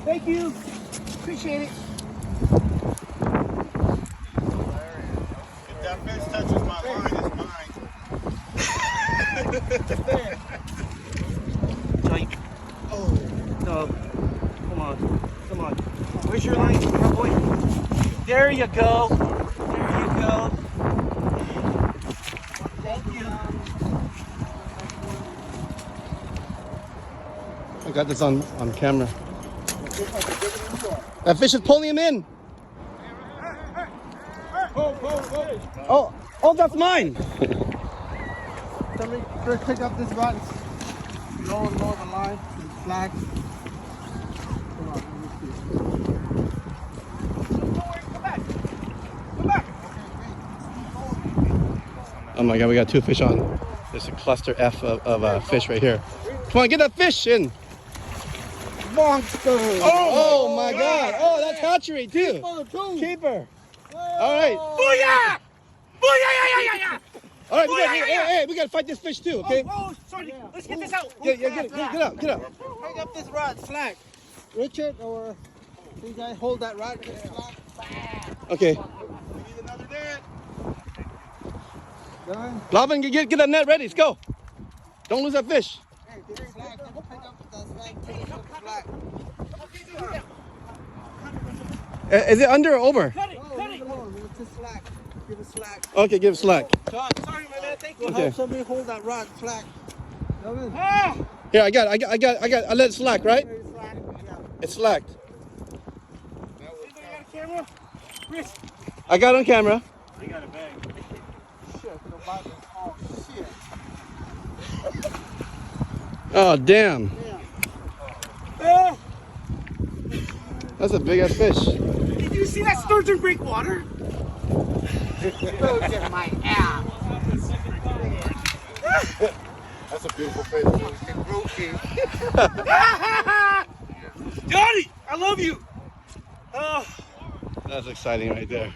Thank you. Appreciate it. If that fish touches my line, it's mine. Jake. Oh. No. Come on. Come on. Where's your line, boy? There you go. There you go. Thank you. I got this on camera. That fish is pulling him in. Oh, that's mine. Somebody first pick up this rod. Lower the line. Flag. Come on, let me see. Oh my God, we got two fish on. There's a cluster F of fish right here. Come on, get that fish in. Monster! Oh my God. Oh, that's hatchery too. Keeper. All right. Booyah! Booyah! All right, we gotta fight this fish too, okay? Oh, sorry. Let's get this out. Yeah, get out. Pick up this rod, slack. Richard, or you guys hold that rod. Slack. Okay. We need another net. Done. Lavin, get that net ready. Let's go. Don't lose that fish. Hey, slack. Pick up that slack. Slack. Is it under or over? Cut it. Just slack. Give it slack. Okay, give it slack. John, sorry, my man. Thank you. Okay. Help somebody hold that rod, slack. Ah! Here, I let it slack, right? Slack. Yeah. It's slacked. Anybody got a camera? Chris. I got it on camera. I got a bag. Shit, the bottom. Oh, shit. Oh, damn. Ah! That's a big ass fish. Did you see that sturgeon break water? Look at my ass. That's a beautiful fish. Johnny, I love you. Oh. That's exciting right there.